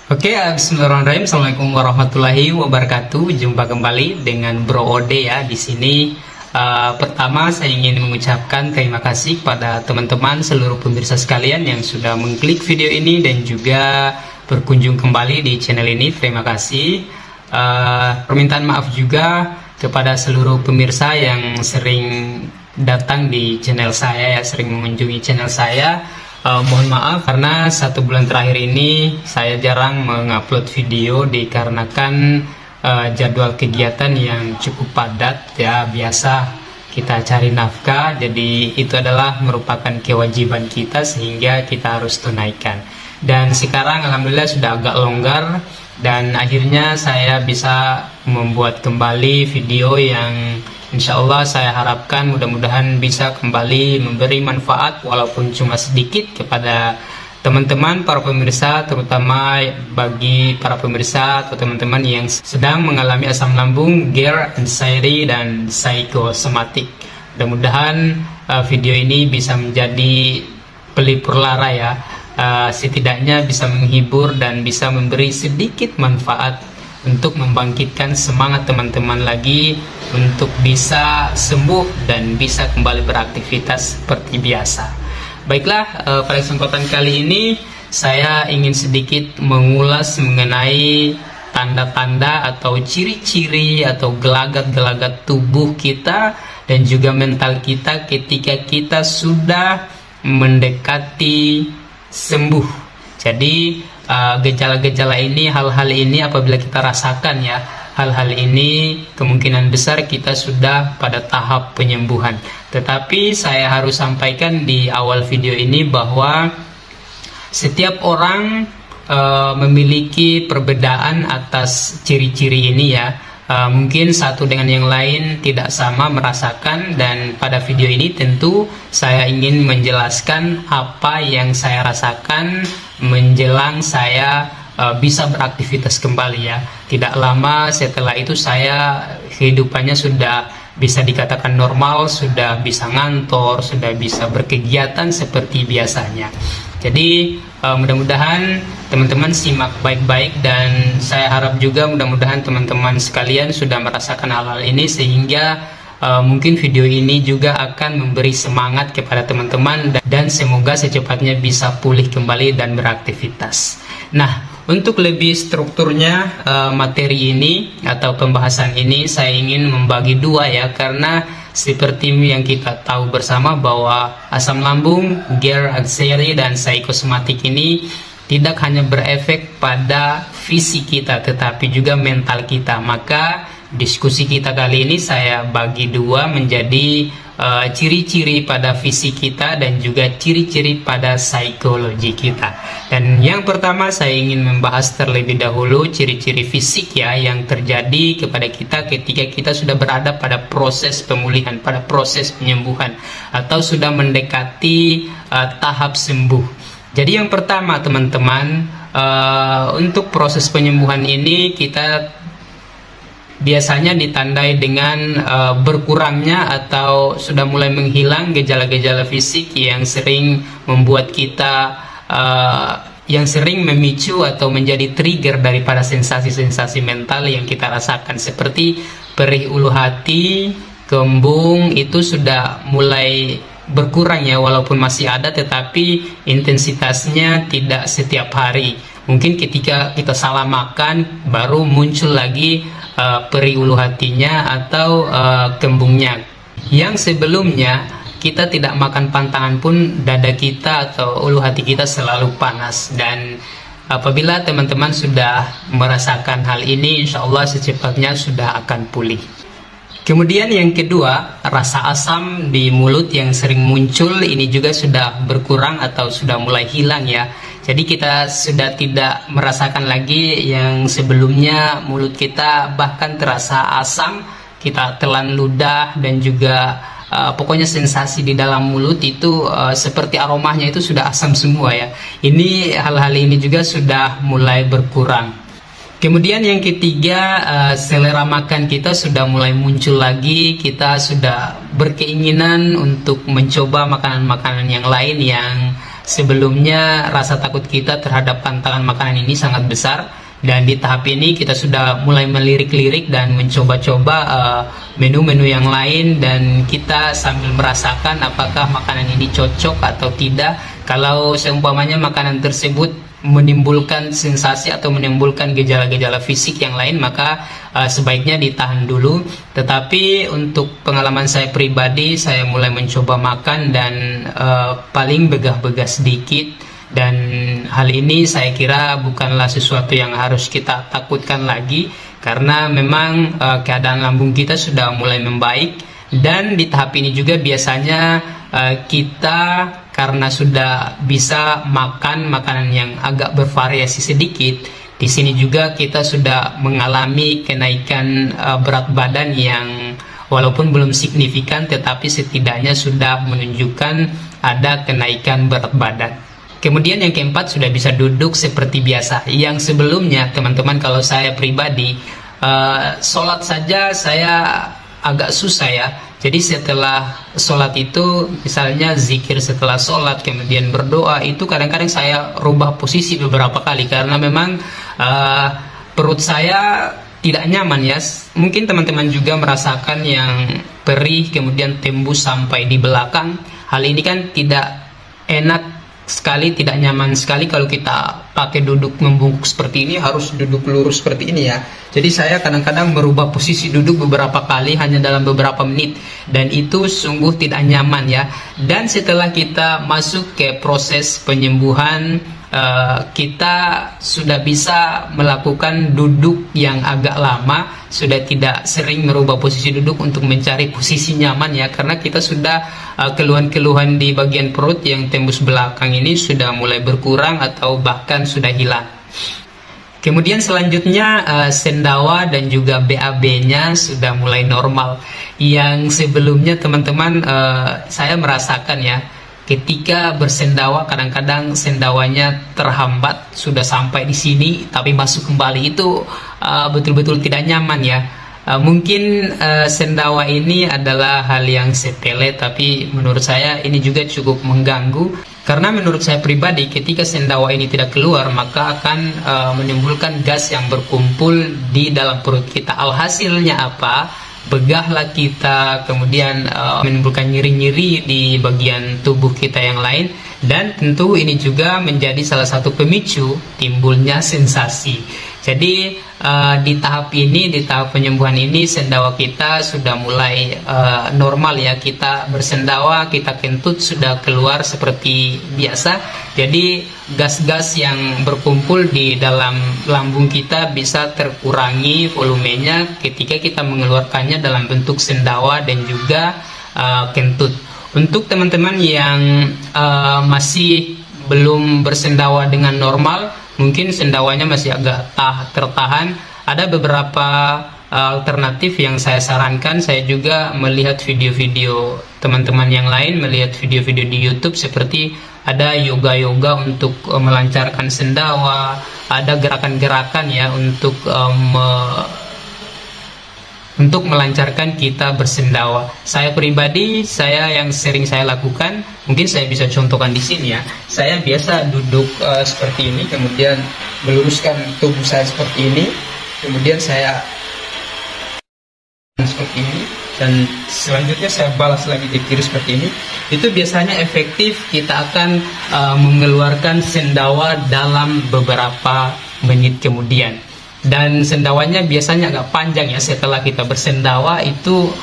Bismillahirrahmanirrahim. Assalamualaikum warahmatullahi wabarakatuh. Jumpa kembali dengan Bro Ode ya di sini. Pertama saya ingin mengucapkan terima kasih pada teman-teman seluruh pemirsa sekalian yang sudah mengklik video ini dan juga berkunjung kembali di channel ini. Terima kasih. Permintaan maaf juga kepada seluruh pemirsa yang sering datang di channel saya ya, sering mengunjungi channel saya. Mohon maaf karena 1 bulan terakhir ini saya jarang mengupload video dikarenakan jadwal kegiatan yang cukup padat ya. Biasa kita cari nafkah, jadi itu adalah merupakan kewajiban kita sehingga kita harus tunaikan. Dan sekarang alhamdulillah sudah agak longgar dan akhirnya saya bisa membuat kembali video yang insya Allah saya harapkan mudah-mudahan bisa kembali memberi manfaat walaupun cuma sedikit kepada teman-teman para pemirsa, terutama bagi para pemirsa atau teman-teman yang sedang mengalami asam lambung, gear, anxiety, dan psikosomatik. Mudah-mudahan video ini bisa menjadi pelipur lara ya, setidaknya bisa menghibur dan bisa memberi sedikit manfaat untuk membangkitkan semangat teman-teman lagi untuk bisa sembuh dan bisa kembali beraktivitas seperti biasa. Baiklah, pada kesempatan kali ini saya ingin sedikit mengulas mengenai tanda-tanda atau ciri-ciri atau gelagat-gelagat tubuh kita dan juga mental kita ketika kita sudah mendekati sembuh. Jadi gejala-gejala ini, hal-hal ini apabila kita rasakan ya, hal-hal ini kemungkinan besar kita sudah pada tahap penyembuhan. Tetapi saya harus sampaikan di awal video ini bahwa setiap orang memiliki perbedaan atas ciri-ciri ini ya. Mungkin satu dengan yang lain tidak sama merasakan, dan pada video ini tentu saya ingin menjelaskan apa yang saya rasakan menjelang saya bisa beraktivitas kembali ya. Tidak lama setelah itu saya kehidupannya sudah bisa dikatakan normal, sudah bisa ngantor, sudah bisa berkegiatan seperti biasanya. Jadi mudah-mudahan teman-teman simak baik-baik, dan saya harap juga mudah-mudahan teman-teman sekalian sudah merasakan hal-hal ini sehingga mungkin video ini juga akan memberi semangat kepada teman-teman dan semoga secepatnya bisa pulih kembali dan beraktivitas. Nah, untuk lebih strukturnya materi ini atau pembahasan ini saya ingin membagi dua ya, karena seperti yang kita tahu bersama bahwa asam lambung, gear, anxiety, dan psikosomatik ini tidak hanya berefek pada fisik kita tetapi juga mental kita. Maka diskusi kita kali ini saya bagi dua menjadi ciri-ciri pada fisik kita dan juga ciri-ciri pada psikologi kita. Dan yang pertama saya ingin membahas terlebih dahulu ciri-ciri fisik ya yang terjadi kepada kita ketika kita sudah berada pada proses pemulihan, pada proses penyembuhan atau sudah mendekati tahap sembuh. Jadi yang pertama teman-teman, untuk proses penyembuhan ini kita biasanya ditandai dengan berkurangnya atau sudah mulai menghilang gejala-gejala fisik yang sering membuat kita yang sering memicu atau menjadi trigger daripada sensasi-sensasi mental yang kita rasakan, seperti perih ulu hati, kembung, itu sudah mulai berkurang ya, walaupun masih ada tetapi intensitasnya tidak setiap hari. Mungkin ketika kita salah makan baru muncul lagi perih ulu hatinya atau kembungnya. Yang sebelumnya kita tidak makan pantangan pun dada kita atau ulu hati kita selalu panas. Dan apabila teman-teman sudah merasakan hal ini, insya Allah secepatnya sudah akan pulih. Kemudian yang kedua, rasa asam di mulut yang sering muncul ini juga sudah berkurang atau sudah mulai hilang ya. Jadi kita sudah tidak merasakan lagi yang sebelumnya mulut kita bahkan terasa asam, kita telan ludah dan juga pokoknya sensasi di dalam mulut itu seperti aromanya itu sudah asam semua ya. Ini hal-hal ini juga sudah mulai berkurang. Kemudian yang ketiga, selera makan kita sudah mulai muncul lagi. Kita sudah berkeinginan untuk mencoba makanan-makanan yang lain yang sebelumnya rasa takut kita terhadap pantangan makanan ini sangat besar, dan di tahap ini kita sudah mulai melirik-lirik dan mencoba-coba menu-menu yang lain, dan kita sambil merasakan apakah makanan ini cocok atau tidak. Kalau seumpamanya makanan tersebut menimbulkan sensasi atau menimbulkan gejala-gejala fisik yang lain, maka sebaiknya ditahan dulu. Tetapi untuk pengalaman saya pribadi, saya mulai mencoba makan dan paling begah-begah sedikit, dan hal ini saya kira bukanlah sesuatu yang harus kita takutkan lagi, karena memang keadaan lambung kita sudah mulai membaik. Dan di tahap ini juga biasanya kita karena sudah bisa makan makanan yang agak bervariasi sedikit, di sini juga kita sudah mengalami kenaikan berat badan yang walaupun belum signifikan, tetapi setidaknya sudah menunjukkan ada kenaikan berat badan. Kemudian yang keempat, sudah bisa duduk seperti biasa. Yang sebelumnya teman-teman, kalau saya pribadi sholat saja saya agak susah ya. Jadi setelah sholat itu, misalnya zikir setelah sholat, kemudian berdoa, itu kadang-kadang saya rubah posisi beberapa kali, karena memang perut saya tidak nyaman ya. Mungkin teman-teman juga merasakan yang perih, kemudian tembus sampai di belakang. Hal ini kan tidak enak sekali, tidak nyaman sekali kalau kita pakai duduk membungkuk seperti ini, harus duduk lurus seperti ini ya. Jadi saya kadang-kadang merubah posisi duduk beberapa kali hanya dalam beberapa menit, dan itu sungguh tidak nyaman ya. Dan setelah kita masuk ke proses penyembuhan, kita sudah bisa melakukan duduk yang agak lama, sudah tidak sering merubah posisi duduk untuk mencari posisi nyaman ya, karena kita sudah keluhan-keluhan di bagian perut yang tembus belakang ini sudah mulai berkurang atau bahkan sudah hilang. Kemudian selanjutnya sendawa dan juga BAB-nya sudah mulai normal. Yang sebelumnya teman-teman saya merasakan ya, ketika bersendawa kadang-kadang sendawanya terhambat, sudah sampai di sini tapi masuk kembali, itu betul-betul tidak nyaman ya. Mungkin sendawa ini adalah hal yang sepele, tapi menurut saya ini juga cukup mengganggu, karena menurut saya pribadi ketika sendawa ini tidak keluar, maka akan menimbulkan gas yang berkumpul di dalam perut kita. Alhasilnya apa? Begahlah kita, kemudian menimbulkan nyeri-nyeri di bagian tubuh kita yang lain, dan tentu ini juga menjadi salah satu pemicu timbulnya sensasi. Jadi di tahap ini, di tahap penyembuhan ini, sendawa kita sudah mulai normal ya. Kita bersendawa, kita kentut sudah keluar seperti biasa. Jadi gas-gas yang berkumpul di dalam lambung kita bisa terkurangi volumenya ketika kita mengeluarkannya dalam bentuk sendawa dan juga kentut. Untuk teman-teman yang masih belum bersendawa dengan normal, mungkin sendawanya masih agak tertahan, ada beberapa alternatif yang saya sarankan. Saya juga melihat video-video teman-teman yang lain, melihat video-video di YouTube, seperti ada yoga-yoga untuk melancarkan sendawa, ada gerakan-gerakan ya untuk melancarkan kita bersendawa. Saya pribadi, saya yang sering saya lakukan, mungkin saya bisa contohkan di sini ya. Saya biasa duduk seperti ini, kemudian meluruskan tubuh saya seperti ini, kemudian saya seperti ini, dan selanjutnya saya balas lagi ke kiri seperti ini. Itu biasanya efektif, kita akan mengeluarkan sendawa dalam beberapa menit kemudian. Dan sendawanya biasanya agak panjang ya. Setelah kita bersendawa itu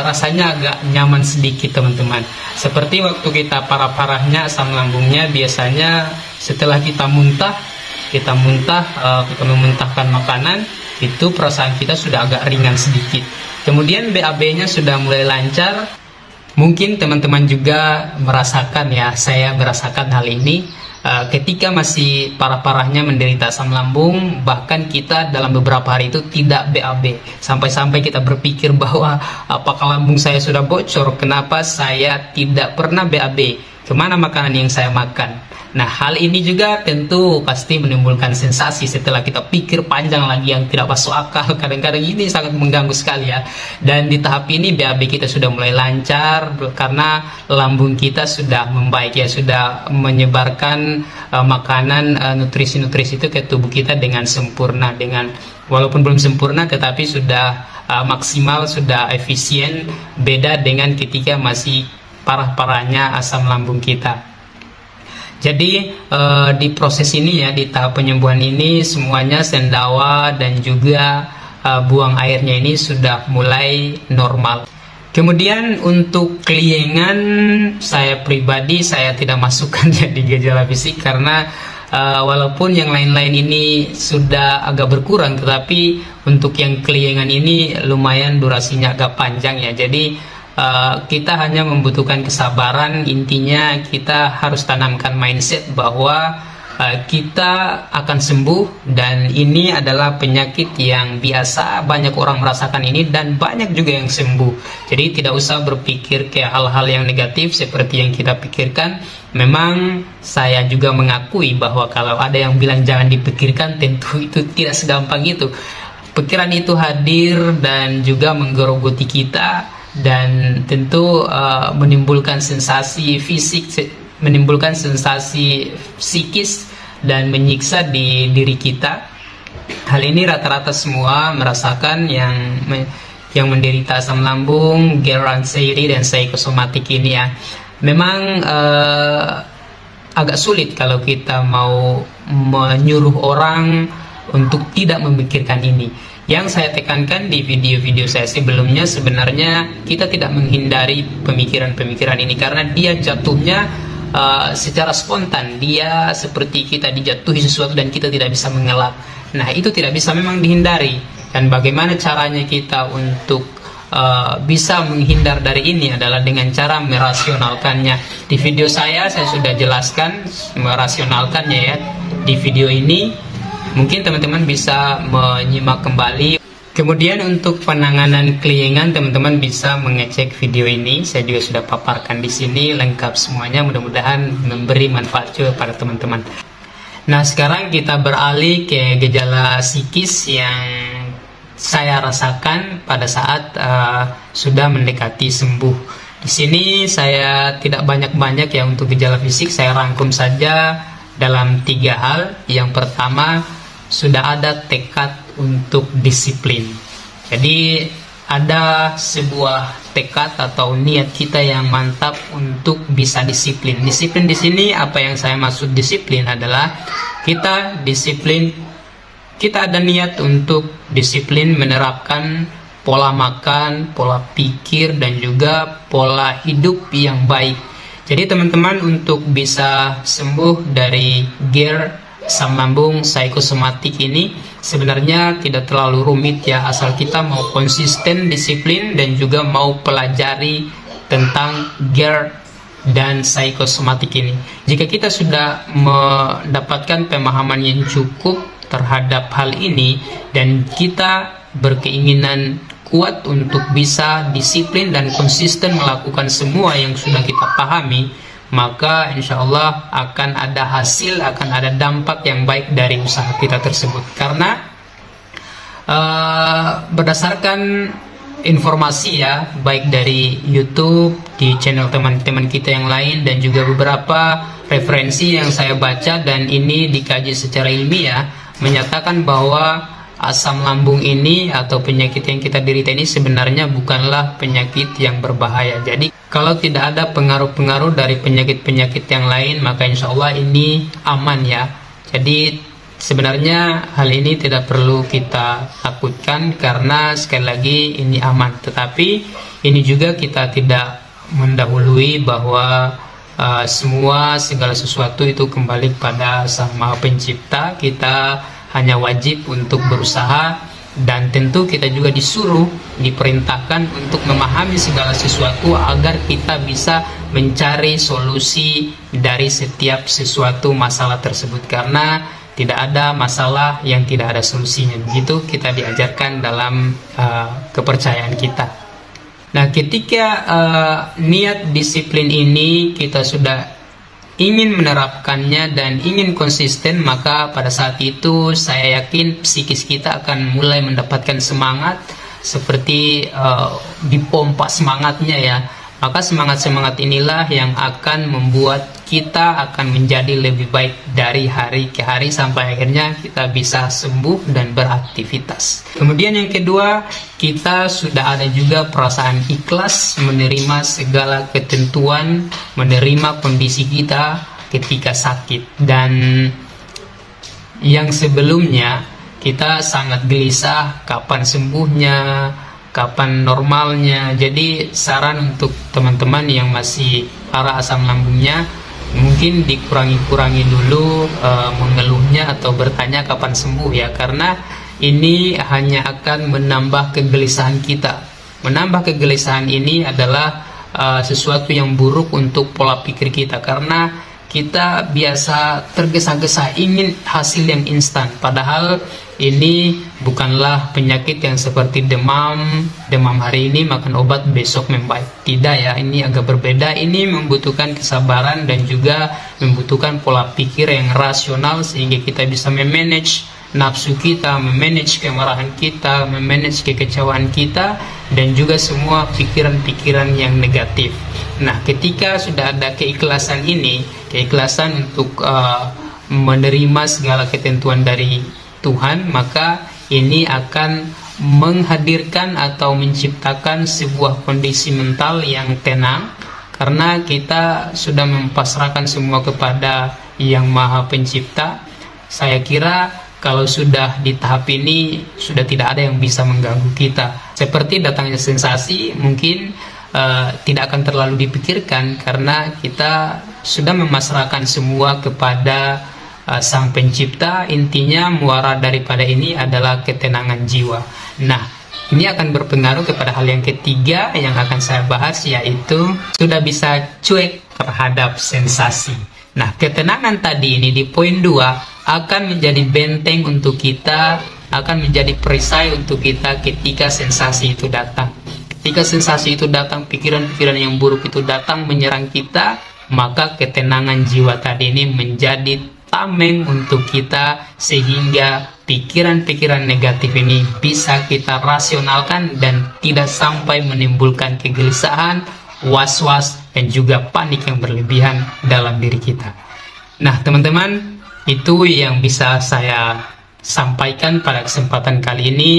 rasanya agak nyaman sedikit teman-teman. Seperti waktu kita parah-parahnya asam lambungnya, biasanya setelah kita memuntahkan makanan, itu perasaan kita sudah agak ringan sedikit. Kemudian BAB-nya sudah mulai lancar. Mungkin teman-teman juga merasakan ya, saya merasakan hal ini. Ketika masih parah-parahnya menderita asam lambung, bahkan kita dalam beberapa hari itu tidak BAB, sampai-sampai kita berpikir bahwa apakah lambung saya sudah bocor, kenapa saya tidak pernah BAB. kemana makanan yang saya makan. Nah, hal ini juga tentu pasti menimbulkan sensasi setelah kita pikir panjang lagi yang tidak masuk akal. Kadang-kadang ini sangat mengganggu sekali ya. Dan di tahap ini BAB kita sudah mulai lancar karena lambung kita sudah membaik ya, sudah menyebarkan makanan nutrisi-nutrisi itu ke tubuh kita dengan sempurna, dengan walaupun belum sempurna tetapi sudah maksimal, sudah efisien. Beda dengan ketika masih parah-parahnya asam lambung kita. Jadi di proses ini ya, di tahap penyembuhan ini semuanya sendawa dan juga buang airnya ini sudah mulai normal. Kemudian untuk keliengan, saya pribadi saya tidak masukkan jadi gejala fisik karena walaupun yang lain-lain ini sudah agak berkurang, tetapi untuk yang keliengan ini lumayan durasinya agak panjang ya. Jadi kita hanya membutuhkan kesabaran. Intinya kita harus tanamkan mindset bahwa kita akan sembuh, dan ini adalah penyakit yang biasa, banyak orang merasakan ini dan banyak juga yang sembuh. Jadi tidak usah berpikir kayak hal-hal yang negatif seperti yang kita pikirkan. Memang saya juga mengakui bahwa kalau ada yang bilang jangan dipikirkan, tentu itu tidak segampang itu. Pikiran itu hadir dan juga menggerogoti kita, dan tentu menimbulkan sensasi fisik, menimbulkan sensasi psikis, dan menyiksa di diri kita. Hal ini rata-rata semua merasakan yang menderita asam lambung, GERD, anxiety, dan psikosomatik ini ya. Memang agak sulit kalau kita mau menyuruh orang untuk tidak memikirkan ini. Yang saya tekankan di video-video saya sebelumnya, sebenarnya kita tidak menghindari pemikiran-pemikiran ini karena dia jatuhnya secara spontan. Dia seperti kita dijatuhi sesuatu dan kita tidak bisa mengelak. Nah, itu tidak bisa memang dihindari. Dan bagaimana caranya kita untuk bisa menghindar dari ini adalah dengan cara merasionalkannya. Di video saya sudah jelaskan merasionalkannya ya. Di video ini mungkin teman-teman bisa menyimak kembali. Kemudian untuk penanganan keliengan, teman-teman bisa mengecek video ini. Saya juga sudah paparkan di sini lengkap semuanya. Mudah-mudahan memberi manfaat juga pada teman-teman. Nah, sekarang kita beralih ke gejala psikis yang saya rasakan pada saat sudah mendekati sembuh. Di sini saya tidak banyak-banyak ya untuk gejala fisik. Saya rangkum saja dalam 3 hal. Yang pertama, sudah ada tekad untuk disiplin. Jadi ada sebuah tekad atau niat kita yang mantap untuk bisa disiplin. Disiplin di sini, apa yang saya maksud disiplin adalah kita disiplin, kita ada niat untuk disiplin menerapkan pola makan, pola pikir, dan juga pola hidup yang baik. Jadi teman-teman untuk bisa sembuh dari GERD, asam lambung, psikosomatik ini sebenarnya tidak terlalu rumit ya, asal kita mau konsisten disiplin dan juga mau pelajari tentang GERD dan psikosomatik ini. Jika kita sudah mendapatkan pemahaman yang cukup terhadap hal ini dan kita berkeinginan kuat untuk bisa disiplin dan konsisten melakukan semua yang sudah kita pahami, maka insya Allah akan ada hasil, akan ada dampak yang baik dari usaha kita tersebut. Karena berdasarkan informasi ya, baik dari YouTube, di channel teman-teman kita yang lain, dan juga beberapa referensi yang saya baca dan ini dikaji secara ilmiah, menyatakan bahwa asam lambung ini atau penyakit yang kita derita ini sebenarnya bukanlah penyakit yang berbahaya. Jadi kalau tidak ada pengaruh-pengaruh dari penyakit-penyakit yang lain, maka insya Allah ini aman ya. Jadi sebenarnya hal ini tidak perlu kita takutkan karena sekali lagi ini aman. Tetapi ini juga kita tidak mendahului bahwa segala sesuatu itu kembali pada Sang Maha Pencipta. Kita hanya wajib untuk berusaha, dan tentu kita juga diperintahkan untuk memahami segala sesuatu agar kita bisa mencari solusi dari setiap sesuatu masalah tersebut, karena tidak ada masalah yang tidak ada solusinya. Begitu kita diajarkan dalam kepercayaan kita. Nah, ketika niat disiplin ini kita sudah ingin menerapkannya dan ingin konsisten, maka pada saat itu saya yakin psikis kita akan mulai mendapatkan semangat, seperti dipompa semangatnya ya. Maka semangat-semangat inilah yang akan membuat kita akan menjadi lebih baik dari hari ke hari sampai akhirnya kita bisa sembuh dan beraktivitas. Kemudian yang kedua, kita sudah ada juga perasaan ikhlas menerima segala ketentuan, menerima kondisi kita ketika sakit. Dan yang sebelumnya kita sangat gelisah kapan sembuhnya, kapan normalnya. Jadi saran untuk teman-teman yang masih parah asam lambungnya, mungkin dikurangi dulu mengeluhnya atau bertanya kapan sembuh ya, karena ini hanya akan menambah kegelisahan kita. Menambah kegelisahan ini adalah sesuatu yang buruk untuk pola pikir kita, karena kita biasa tergesa-gesa ingin hasil yang instan, padahal ini bukanlah penyakit yang seperti demam hari ini makan obat besok membaik. Tidak ya, ini agak berbeda. Ini membutuhkan kesabaran dan juga membutuhkan pola pikir yang rasional sehingga kita bisa memanage nafsu kita, memanage kemarahan kita, memanage kekecewaan kita, dan juga semua pikiran-pikiran yang negatif. Nah, ketika sudah ada keikhlasan ini, keikhlasan untuk menerima segala ketentuan dari Tuhan, maka ini akan menghadirkan atau menciptakan sebuah kondisi mental yang tenang, karena kita sudah mempasrahkan semua kepada Yang Maha Pencipta. Saya kira kalau sudah di tahap ini, sudah tidak ada yang bisa mengganggu kita. Seperti datangnya sensasi, mungkin tidak akan terlalu dipikirkan, karena kita sudah memasrahkan semua kepada Sang Pencipta. Intinya muara daripada ini adalah ketenangan jiwa. Nah, ini akan berpengaruh kepada hal yang ketiga yang akan saya bahas, yaitu sudah bisa cuek terhadap sensasi. Nah, ketenangan tadi ini di poin 2 akan menjadi benteng untuk kita, akan menjadi perisai untuk kita ketika sensasi itu datang. Ketika sensasi itu datang, pikiran-pikiran yang buruk itu datang menyerang kita, maka ketenangan jiwa tadi ini menjadi tameng untuk kita, sehingga pikiran-pikiran negatif ini bisa kita rasionalkan dan tidak sampai menimbulkan kegelisahan, was-was, dan juga panik yang berlebihan dalam diri kita. Nah, teman-teman, itu yang bisa saya sampaikan pada kesempatan kali ini.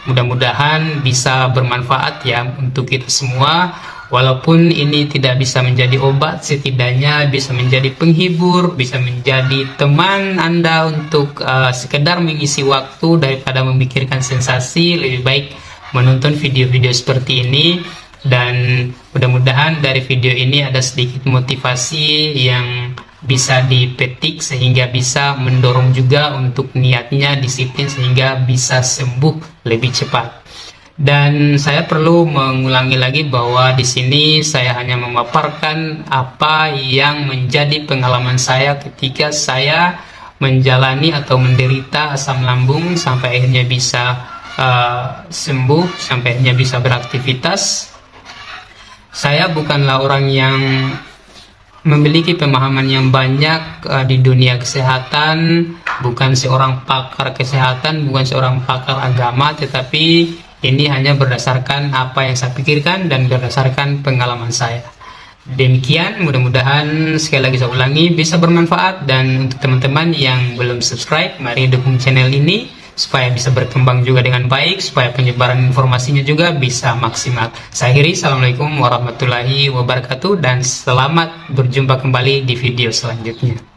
Mudah-mudahan bisa bermanfaat ya untuk kita semua. Walaupun ini tidak bisa menjadi obat, setidaknya bisa menjadi penghibur, bisa menjadi teman Anda untuk sekedar mengisi waktu daripada memikirkan sensasi. Lebih baik menonton video-video seperti ini. Dan mudah-mudahan dari video ini ada sedikit motivasi yang bisa dipetik, sehingga bisa mendorong juga untuk niatnya disiplin sehingga bisa sembuh lebih cepat. Dan saya perlu mengulangi lagi bahwa di sini saya hanya memaparkan apa yang menjadi pengalaman saya ketika saya menjalani atau menderita asam lambung sampai akhirnya bisa sembuh, sampai akhirnya bisa beraktivitas. Saya bukanlah orang yang memiliki pemahaman yang banyak di dunia kesehatan, bukan seorang pakar kesehatan, bukan seorang pakar agama, tetapi ini hanya berdasarkan apa yang saya pikirkan dan berdasarkan pengalaman saya. Demikian, mudah-mudahan sekali lagi saya ulangi bisa bermanfaat. Dan untuk teman-teman yang belum subscribe, mari dukung channel ini supaya bisa berkembang juga dengan baik, supaya penyebaran informasinya juga bisa maksimal. Saya akhiri, assalamualaikum warahmatullahi wabarakatuh, dan selamat berjumpa kembali di video selanjutnya.